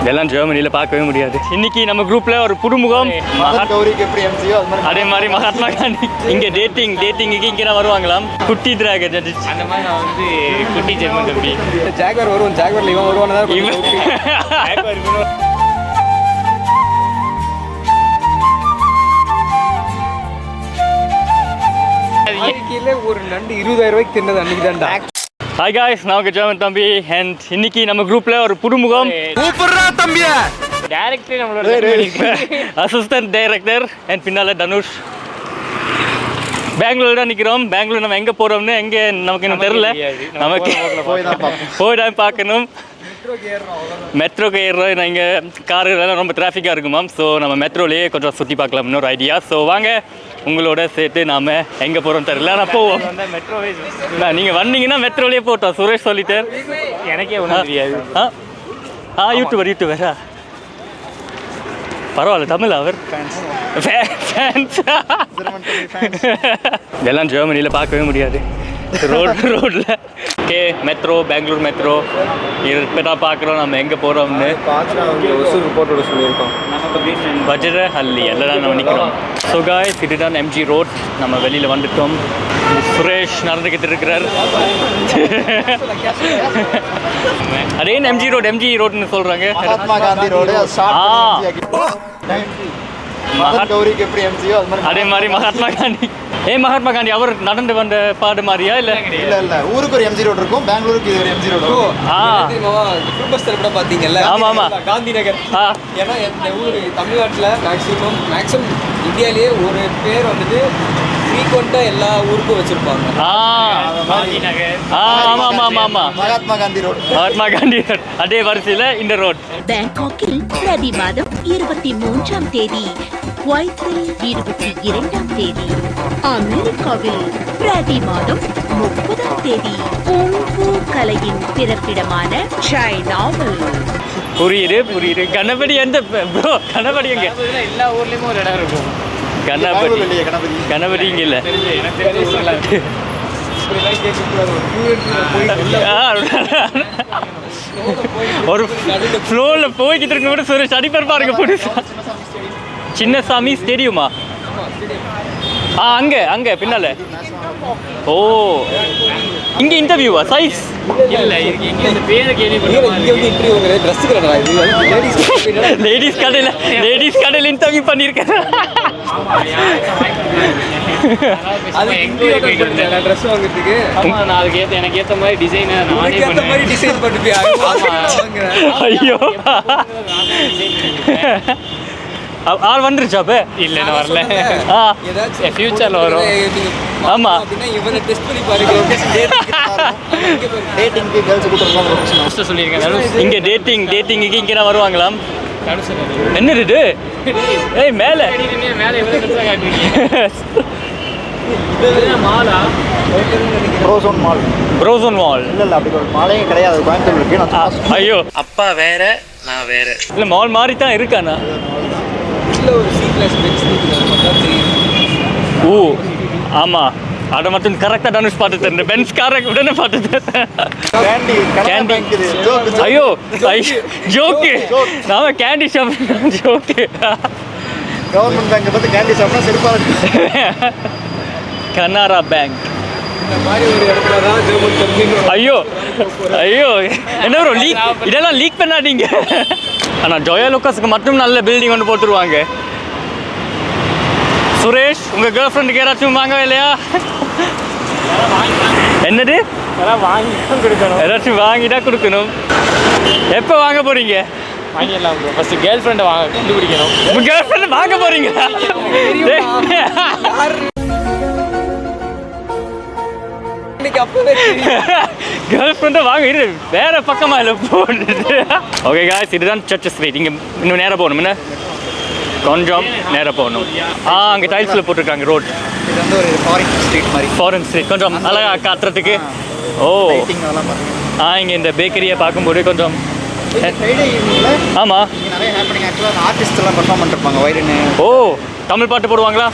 இதெல்லாம் ஜெர்மனியில் பார்க்கவே முடியாது. இன்னைக்கு நம்ம குரூப்ல ஒரு புதுமுகம் அதே மாதிரி மகாத்மா காந்தி. இங்கே டேட்டிங்க்கு இங்கே தான் வருவாங்களாம். குட்டி டிராகன் அந்த மாதிரி நான் வந்து குட்டி ஜெர்மன் தம்பி ஜாக்வார் வருவோம். ஜாக்வார்ல இவன் வருவான். ஒரு நண்டு 20,000 ரூபாய்க்கு தின்னது அன்னைக்கு தான்டா. ஹாய் காய்ஸ், நான் ஜெர்மன் தம்பி. அண்ட் இன்னைக்கு நம்ம குரூப்ல ஒரு புதுமுகம் தம்பியா டைரக்டர், நம்மளோட அசிஸ்டன்ட் டைரக்டர். அண்ட் பின்னால தனுஷ். பெங்களூர் தான் நிற்கிறோம். பெங்களூர் நம்ம எங்கே போகிறோம்னு நமக்கு இன்னும் தெரில. நமக்கு போய் தான் பார்க்கணும். மெட்ரோக்கு ஏறுறோம். நான் இங்கே காருலாம் ரொம்ப டிராஃபிக்காக இருக்குமாம். ஸோ நம்ம மெட்ரோலேயே கொஞ்சம் சுற்றி பார்க்கலாம்னு ஒரு ஐடியா. ஸோ வாங்க, உங்களோட சேர்த்து நாம் எங்கே போகிறோம் தெரியல, நான் போவோம். நீங்கள் வந்தீங்கன்னா மெட்ரோலேயே போட்டோம். சுரேஷ் சொல்லிட்டார். எனக்கே ஒன்றும் தெரியாது. யூடியூபரா? பரவாயில்ல, தமிழ் அவர் இதெல்லாம் ஜெர்மனியில் பார்க்கவே முடியாது. ரோட்டில் ஓகே, மெட்ரோ, பெங்களூர் மெட்ரோ இப்போ தான் பார்க்குறோம் நம்ம எங்கே போகிறோம்னு. பஜ்ர ஹல்லி எல்லாம் நம்ம நிற்கிறோம். ஸோ காய்ஸ், இதுதான் எம்ஜி ரோட். நம்ம வெளியில் வந்துட்டோம். சுரேஷ் நடந்துக்கிட்டு இருக்கிறார். அதே எம்ஜி ரோடுன்னு சொல்கிறாங்க. மகாத்மா காந்தி ரோடு. அதே மாதிரி மகாத்மா காந்தி. மகாத்மா காந்தி அவர் நடந்து வந்த பாடு மாதிரியா? இல்ல ஊருக்கு ஒரு எம்ஜி ரோடு இருக்கும், பெங்களூருக்கு இது ஒரு எம்ஜி ரோடு இருக்கும். கூட பாத்தீங்கல்ல? ஆமா, காந்தி நகர். ஏன்னா இந்த ஊர் தமிழ்நாட்டுல மேக்ஸிமம் இந்தியாலேயே ஒரு பேர் வந்துட்டு ஃப்ரீக்வெண்டா எல்லா ஊருக்கும் வச்சிருப்பாங்க. மகாத்மா காந்தி ரோடு. மகாத்மா காந்தி ரோட் அதே வரிசையில இந்த ரோட். பேங்காக்கில் பிரதி மாதம் 23ஆம் தேதி, குவைத்தில் 22ஆம் தேதி, அமெரிக்காவில் பிரதி மாதம் 30ஆம் தேதி, குங்ஃபூ கலையின் பிறப்பிடமான சைனாவில். புரியுது. கணபதி எந்த ப்ரோ? கணபதி எங்க? எல்லா ஊர்லயுமே ஒரு இடம் இருக்கும். கணபதி இங்க இல்ல. ஒரு ஃப்ளோர்ல போய்கிட்டு இருக்க கூட சுரேஷ் அடிப்பர் பாருங்க. புதுசா சின்னசாமி ஸ்டேடியமா? அங்க பின்னால. ஓ, இங்க இன்டர்வியூவா? சைஸ் இல்ல, இந்த பேரை லேடிஸ் கடையில் இன்டர்வியூ பண்ணியிருக்கேன். ட்ரெஸ் வாங்குறதுக்கு எனக்கு ஏத்த மாதிரி டிசைன் ஐயோ, ஆள் வந்துருச்சா? அப்ப இல்ல, நான் வரல. ஃபியூச்சர்ல வரும். ஆமா, இவனை டெஸ்ட் பண்ணி பாருங்க. டேட்டிங்க்கு கேர்ள்ஸ் கூட்டிட்டு சொல்லியிருக்கேன். இங்க டேட்டிங்க்கு இங்க தான் வருவாங்களாம். என்னது இது? மேல மாலா ப்ரோசோன் மால். இல்ல அப்படி ஒரு மாலே கிடையாது, கோயம்புத்தூர் இருக்கு. ஐயோ, அப்பா வேற, நான் வேற. இல்ல மால் மாதிரி தான் இருக்கானா? ஒரு ஓ ஆமா, அதை மட்டும் கரெக்டாக தனுஷ் பார்த்து தரேன். பென்ஸ் காரை உடனே பார்த்து தரேன். ஐயோ ஜோக்கு, நாம candy shop joke. Government bank பார்த்து கேண்டி ஷாப்னா செருப்பாக. கனரா பேங்க். இந்த மாதிரி ஒரு இடத்துல தான் ஜெர்மன் கம்பெனி. ஐயோ என்ன ப்ரோ லீக்? இதெல்லாம் லீக் பண்ணாதீங்க. ஆனால் ஜோயா லுக்காஸுக்கு மட்டும் நல்ல பில்டிங் ஒன்று போட்டுருவாங்க. சுரேஷ், உங்கள் கேர்ள் ஃப்ரெண்டுக்கு யாராச்சும் வாங்கவே இல்லையா? என்னது? ஏதாச்சும் வாங்கிட்டா கொடுக்கணும். எப்போ வாங்க போறீங்க? வாங்கிடலாம் ப்ரோ. ஃபர்ஸ்ட் கேர்ள் ஃப்ரெண்டை கண்டுபிடிக்கணும். உங்கள் கேர்ள் ஃப்ரெண்டு வாங்க போறீங்களா? கேர்ள் ஃப்ரெண்டை வாங்க, இது வேற பக்கமா இல்லை போட்டு. ஓகே காய்ஸ், இதுதான் சர்ச் ஸ்ட்ரீட். இங்கே இன்னும் நேராக போகணும். என்ன கொஞ்சம் நேராக போகணும். அங்கே டைல்ஸில் போட்டிருக்காங்க ரோட். இது வந்து ஒரு ஃபாரின் ஸ்ட்ரீட் மாதிரி. ஃபாரின் ஸ்ட்ரீட் கொஞ்சம் அழகாக காத்துறதுக்கு. ஓ இங்கே இந்த பேக்கரியை பார்க்கும்போது கொஞ்சம். ஆமாம், இங்கே நிறைய ஹேப்பனிங். ஆக்சுவலாக ஆர்டிஸ்ட் எல்லாம் பர்ஃபார்ம் பண்ணிருப்பாங்க. வைரனு. ஓ, தமிழ் பாட்டு போடுவாங்களா?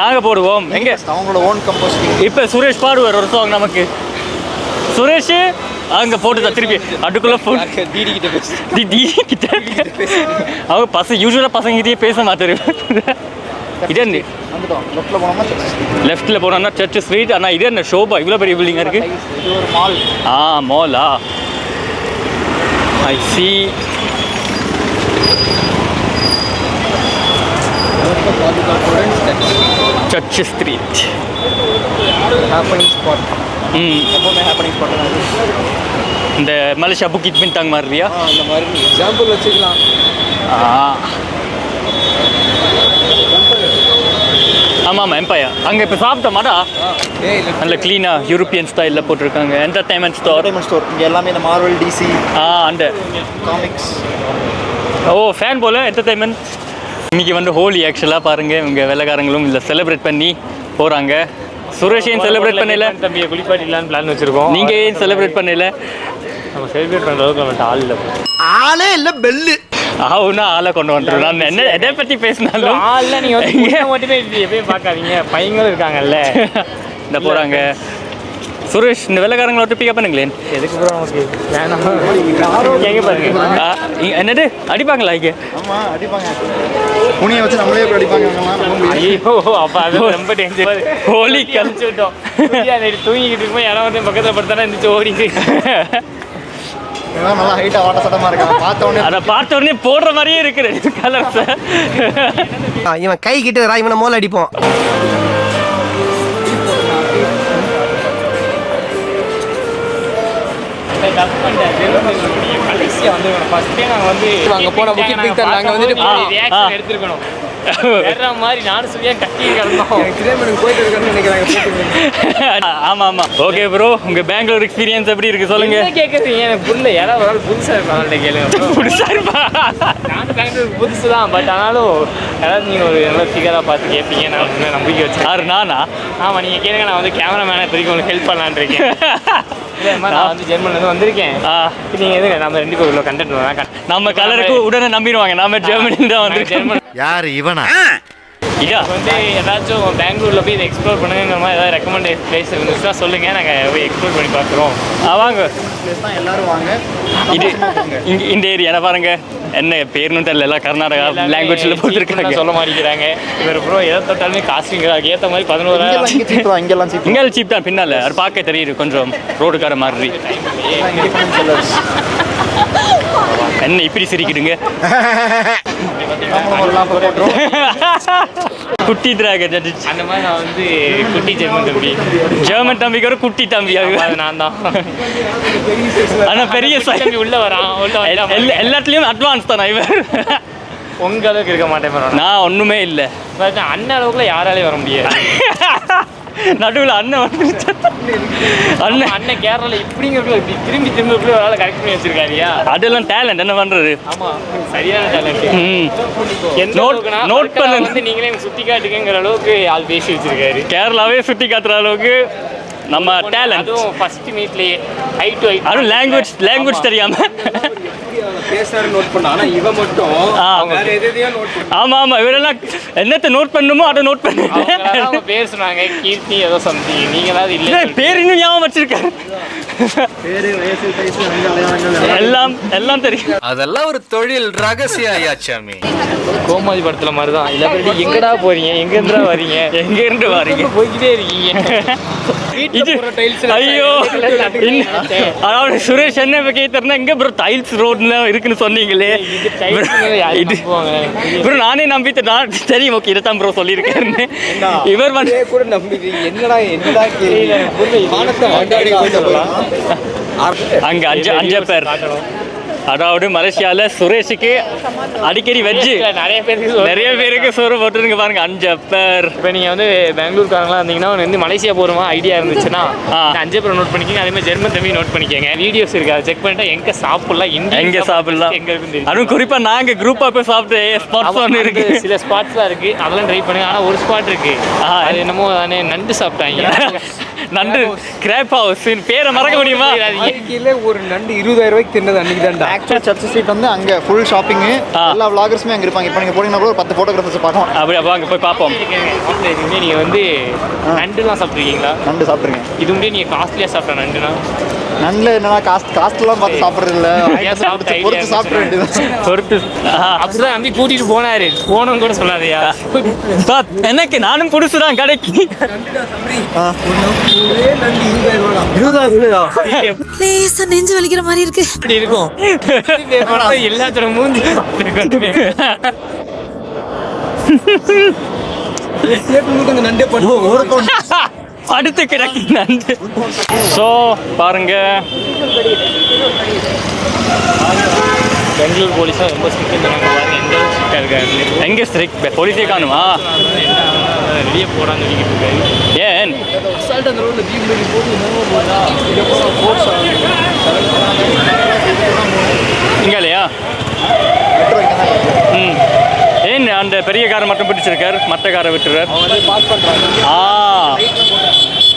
நாங்கள் போடுவோம். எங்கே? அவங்களோட ஓன் கம்போசிங். இப்போ சுரேஷ் பாடுவார் ஒரு சாங் நமக்கு. சுரேஷ் அங்கே போட்டு திருப்பி அதுக்குள்ளே ஃபோன் டிடி கிட்ட பேசு. கிட்ட அவங்க யூஸ்வலாக பசங்ககிட்டயே பேச மாட்டாரு. இது என்ன வந்துட்டோம். லெஃப்ட்டில் போனோம்னா சர்ச் ஸ்ட்ரீட். ஆனால் இது என்ன ஷோபா இவ்வளோ பெரிய பில்டிங்காக இருக்குது? இது ஒரு மால். மாலா I C. Church street happening spot. எப்பவுமே ஹேப்பனிங் ஸ்பாட் தான் இது. இந்த மலேசியா புக்கிட் பின்டாங் மாதிரியா? அந்த மாதிரி எக்ஸாம்பிள் வச்சுக்கலாம். ஆமாம் ஆமாம் எம்பையர். அங்கே இப்போ சாப்பிட்டோமாடா நல்ல க்ளீனாக யூரோப்பியன் ஸ்டைலில் போட்டிருக்காங்க. Entertainment store. இங்கே எல்லாமே இந்த மார்வல், டிசி, அந்த காமிக்ஸ். ஃபேன் போல் என்டர்டைன்மெண்ட். இன்றைக்கி வந்து ஹோலி ஆக்சுவலாக பாருங்கள், இவங்க வெள்ளைக்காரங்களும் இல்லை செலிப்ரேட் பண்ணி போகிறாங்க. சுரேஷ் ஏன் செலிப்ரேட் பண்ணல? தம்பியை குளிப்பாட்டிடலான்னு பிளான் வச்சுருக்கோம். நீங்கள் ஏன் செலிப்ரேட் பண்ணல? நம்ம செலிப்ரேட் பண்ணுற அளவுக்கு நம்மகிட்ட ஆள் இல்லை. ஆளே இல்லை, பெல்லு. ஆகுனா ஆளை கொண்டு வந்துடும். நான் என்ன எதை பற்றி பேசினாலும் ஆள்ல நீங்கள் மட்டுமே எப்பயும் பார்க்காதீங்க, பையங்களும் இருக்காங்கல்ல. இந்த போகிறாங்க. சுரேஷ் இந்த வெள்ளைக்காரங்களை விட்டு பிக்கப் பண்ணுங்களேன். எதுக்கு ப்ரோ நமக்கு வேணாம். எங்கே பாருங்க என்னது அடிப்பாங்களா இங்கே? ஆமாம் அடிப்பாங்க. புனியை வச்சு நம்மளே எப்படி அடிப்பாங்க அவங்கலாம். ஐயோ அப்போ அது ரொம்ப டேஞ்சர். ஹோலி கழிச்சு விட்டோம். தூங்கிக்கிட்டு இருக்கும்போது யாராவது வந்து பக்கத்தில் படுத்தானே இருந்துச்சு ஓடிட்டு. நல்லா ஹைட்டாக வாட்ட சட்டமாக இருக்காங்க. பார்த்த உடனே போடுற மாதிரியே இருக்குது கலர்ஸ். இவன் கை கிட்ட வரா, இவனை மோல அடிப்போம். கடைசியாக வந்து ஃபஸ்ட்டே நாங்கள் வந்து அங்கே போன புக்கிங் பிக் தான் நாங்கள் வந்துட்டு ரியாக்ஷன் எடுத்துருக்கணும். வேற மாதிரி நானும் சொல்லியா கட்டி கிடந்தோம். எனக்கு போயிட்டு இருக்கேன்னு நினைக்கிறாங்க. ஆமாம் ஆமாம். ஓகே ப்ரோ, உங்கள் பெங்களூர் எக்ஸ்பீரியன்ஸ் எப்படி இருக்குது சொல்லுங்க. கேட்குறீங்க எனக்கு புரியல. யாராவது ஒரு ஆள் புதுசாக இருப்பாங்க கேளுங்க. புதுசாக இருப்பா? நானும் பெங்களூர் புதுசு தான். பட் ஆனாலும் யாராவது நீங்கள் ஒரு நல்ல ஃபிகராக பார்த்து கேட்பீங்க. நான் வந்து நம்பிக்கை வச்சு. யாரு நானா? ஆமாம் நீங்கள் கேளுங்க. நான் வந்து கேமராமேனை திருப்பி உங்களுக்கு ஹெல்ப் பண்ணலான்னு இருக்கேன். இல்லை நான் வந்து ஜெர்மன்லேருந்து வந்திருக்கேன். நீங்கள் எதுங்க நம்ம 2 பேர் இவ்வளோ கண்டென்ட் வரலாம். நம்ம கலருக்கு உடனே நம்பிடுவாங்க. நம்ம ஜெர்மனியில் தான் வந்து ஜெர்மன் யார் இவனா? இதா வந்து ஏதாச்சும் பெங்களூரில் போய் இதை எக்ஸ்ப்ளோர் பண்ணுங்கிற மாதிரி ஏதாவது ரெக்கமெண்டட் பிளேஸ் இருந்துச்சுன்னா சொல்லுங்கள். நாங்கள் போய் எக்ஸ்ப்ளோர் பண்ணி பார்க்குறோம். வாங்க. பிளேஸ் தான் எல்லாரும் வாங்க. இது இங்கே இந்த ஏரியா பாருங்க. என்ன பேருன்னு தெரியல, எல்லாம் கர்நாடகா லாங்குவேஜில் போட்டுருக்காங்க. சொல்ல மாட்டேங்கிறாங்க. இவர் ப்ரோ எதை தொட்டாலுமே காஸ்டிங்கிறாங்க. ஏற்ற மாதிரி 11,000. இங்கெல்லாம் சீப். இங்கே சீப் தான். பின்னால் அது பார்க்க தெரியுது கொஞ்சம் ரோடுக்கார மாதிரி. என்ன இப்படி சிரிக்கிடுங்க? குட்டி திராக அந்த மாதிரி நான் வந்து குட்டி ஜெர்மன் தம்பி. ஜெர்மன் தம்பிக்கு ஒரு குட்டி தம்பி. அது நான் தான். ஆனால் பெரிய தம்பி உள்ள வரான். எல்லாத்துலேயும் அட்வான்ஸ் தானே இவர். உங்க அளவுக்கு இருக்க மாட்டேன். நான் ஒன்றுமே இல்லை. அண்ணன் அளவுக்குள்ள யாராலையும் வர முடியாது. நடுவில் அண்ணன் வந்துருச்சு. அண்ணன் கேரளால இப்படிங்கிறதுக்குள்ள இப்படி திரும்பி திரும்பி ஒரு ஆளை கரெக்ட் பண்ணி வச்சிருக்காருயா. அதெல்லாம் டேலண்ட். என்ன பண்றது? ஆமா சரியான டேலண்ட். நோட் பண்ண வந்து நீங்களே சுத்தி காட்டுங்கிற அளவுக்கு ஆள் பேசி வச்சிருக்காரு. கேரளாவே சுத்தி காட்டுற அளவுக்கு நம்ம டேலண்ட். அதுவும் ஃபர்ஸ்ட் மீட்லயே ஹைட் டு ஹைட். அதுவும் லாங்குவேஜ் தெரியாம பேசுறாரு நோட் பண்ணா. ஆனா இவ மட்டும் வேற எதையோ நோட் பண்ணா. ஆமா ஆமா. இவரெல்லாம் என்னத்தை நோட் பண்ணுமோ அதை நோட் பண்ணுங்க. அவங்க பேர் சொன்னாங்க கீர்த்தி ஏதோ சம்திங். நீங்களாவது இல்ல பேர் இன்னும் ஞாபகம் வச்சிருக்காரு. எல்லாம் தெரியும். அதெல்லாம் ஒரு தொழில் ரகசியம் ஐயாச்சாமி. கோமாதி படத்துல மாதிரி தான். இல்ல எங்கடா போறீங்க, எங்க இருந்தா வரீங்க, எங்க இருந்து வரீங்க, போய்கிட்டே இருக்கீங்க. இது ஐயோ. அதாவது சுரேஷ் என்ன கேட்டா இங்க ப்ரோ டைல்ஸ் ரோட்ல இருக்குன்னு சொன்னீங்களே. இது ப்ரோ நானே நம்பிட்டு நான் தெரியும். ஓகே இதான் ப்ரோ சொல்லியிருக்கேன்னு. இவர் வந்து கூட நம்பிக்கை. என்னடா அங்க 5 பேர். அதாவது மலேசியாவில் சுரேஷுக்கு அடிக்கடி வெஜ்ஜு நிறைய பேருக்கு சோறு போட்டுருங்க பாருங்க. 5 பேர். இப்போ நீங்கள் வந்து பெங்களூர்காரங்களாம் இருந்தீங்கன்னா வந்து மலேசியா போகிறோமா ஐடியா இருந்துச்சுன்னா 5 பேர் நோட் பண்ணிக்கோங்க. அதே மாதிரி ஜெர்மன் தம்பி நோட் பண்ணிக்கோங்க. வீடியோஸ் இருக்கு, அதை செக் பண்ணிட்டா எங்கே சாப்பிடலாம், எங்கே சாப்பிடலாம், எங்கே இருக்குன்னு. அதுவும் குறிப்பாக நாங்கள் குரூப்பாக போய் சாப்பிட்டு ஸ்பாட்ஸ் ஒன்று இருக்கு. சில ஸ்பாட்ஸ்லாம் இருக்குது, அதெல்லாம் ட்ரை பண்ணுங்க. ஆனால் ஒரு ஸ்பாட் இருக்கு, அது என்னமோ நண்டு சாப்பிட்டாங்க. நண்டு கிராப் ஹவுஸ் பேரை மறக்க முடியுமா? ஒரு நண்டு 20,000 ரூபாய்க்கு தின்னது அன்னைக்கு தான். ஆக்சுவலாக சர்ச் ஸ்ட்ரீட் வந்து அங்கே ஃபுல் ஷாப்பிங்கு, எல்லா விளாகர்ஸுமே அங்கே இருப்பாங்க. இப்போ நீங்கள் போனீங்கன்னா கூட ஒரு 10 ஃபோட்டோகிராஃபர்ஸ் பார்க்கலாம். அப்படி அப்போ அங்கே போய் பார்ப்போம். நீங்கள் வந்து நண்டுலாம் சாப்பிட்ருக்கீங்களா? நண்டு சாப்பிட்ருங்க. இது முடியும் நீங்கள் காஸ்ட்லியாக சாப்பிட்ட நண்டுனா நன்ல என்னன்னா காஸ்ட்லாம் பார்த்து சாப்பிட்றது இல்லை பொறுத்து சாப்பிட வேண்டியது. பொறுத்து அப்படிதான் நம்பி கூட்டிட்டு போனாரு, போனோம் கூட சொல்லாதையா. எனக்கு நானும் புதுசுதான் கடைக்கு. லேசா நெஞ்சு வலிக்கிற மாதிரி இருக்கு. இப்படி இருக்கும் எல்லாத்தோட மூஞ்சி அடுத்து கிடக்கு நண்டு. ஸோ பாருங்க, பெங்களூர் போலீஸா ரொம்ப ஸ்ட்ரிக்ட் பாருங்க, எந்த ஸ்ட்ரிக்டா இருக்காரு. எங்கே ஸ்ட்ரிக்ட் போலீஸே காணுமா? வெளியே போடான்னு சொல்லிக்கிட்டு இருக்காரு. ஏன் இங்க இல்லையா? ம், ஏன் அந்த பெரிய காரை மட்டும் பிடிச்சிருக்கார், மற்ற காரை விட்டுறார்?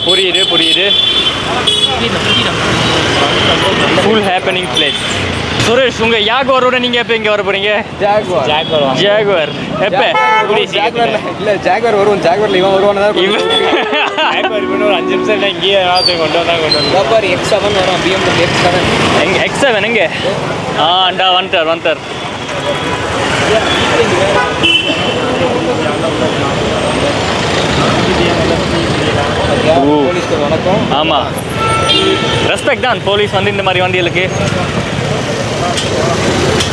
புரியுது புரியுது. Full happening place. சுரேஷ், உங்க யாகுவாரோட நீங்க எப்போ இங்கே வர போறீங்க? ஜாகுவார் எப்போ? இல்ல ஜாகுவார் வருவோம், ஜாகுவார்ல இவன் வருவானு ஜாகுவார் ஒரு 5 நிமிஷம் இங்கேயே கொண்டு வந்தா X7 வரும், BMW X7. எங்க X7 எங்க? அண்டா வந்துட்டார். போலீஸ்க்கு வணக்கம். ஆமா, ரெஸ்பெக்ட் தான் போலீஸ் வந்து இந்த மாதிரி வண்டிகளுக்கு.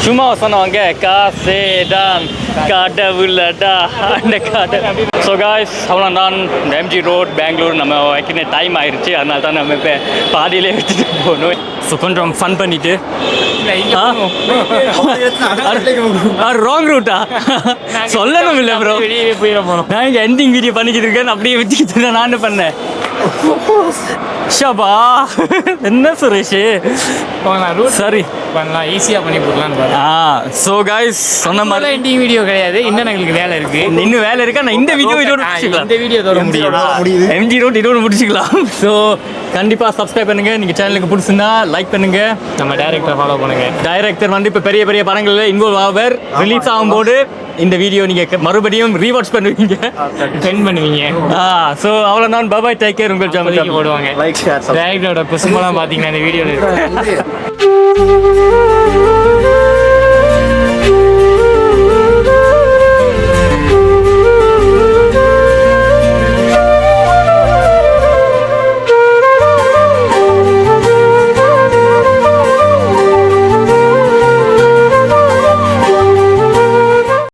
சும்மா சொன்னவங்க காசேதான் கடவுளடா அந்த கடை. ஸோ காய்ஸ், அவ்வளோ தான் இந்த MG ரோட் பெங்களூர் நம்ம வைக்கிற டைம் ஆயிடுச்சு. அதனால தான் நம்ம இப்போ பாதியிலே வச்சுட்டு போகணும். ஸோ கொஞ்சம் ஃபன் பண்ணிட்டு ராங் ரூட்டா சொல்லணும் இல்லை ப்ரோ, வெளியே போயிட போனோம். நான் இங்கே எண்டிங் வீடியோ பண்ணிக்கிட்டு இருக்கேன், அப்படியே வச்சுக்கிட்டு நான் என்ன பண்ணேன். ஷபா என்ன சுரேஷ், சரி பண்ணலாம், ஈஸியாக பண்ணி போடலான்னு பாருங்க. ஸோ காய்ஸ், சொன்ன மாதிரி எண்டிங் வீடியோ கிடையாது, இன்னும் எங்களுக்கு வேலை இருக்கு. இன்னும் வேலை இருக்கா? நான் இந்த வீடியோ இதோட முடிச்சுக்கலாம். இந்த வீடியோ இதோட முடியுது. MG ரோட் இதோட முடிச்சுக்கலாம். ஸோ கண்டிப்பாக சப்ஸ்கிரைப் பண்ணுங்க. நீங்கள் சேனலுக்கு பிடிச்சிருந்தா லைக் பண்ணுங்க. நம்ம டைரக்டரை ஃபாலோ பண்ணுங்க. டைரக்டர் வந்து இப்போ பெரிய பெரிய படங்களில் இன்வால்வ் ஆவார். ரிலீஸ் ஆகும்போது இந்த வீடியோ நீங்கள் மறுபடியும் ரீவாட்ச் பண்ணுவீங்க, சென்ட் பண்ணுவீங்க. ஸோ அவ்வளோதான். பாபாய், டேக் கேர். உங்கள் சேனல் போடுவாங்க. லைக் ஷேர் டைரக்டரோட குசுமெல்லாம் பார்த்தீங்கன்னா இந்த வீடியோவில்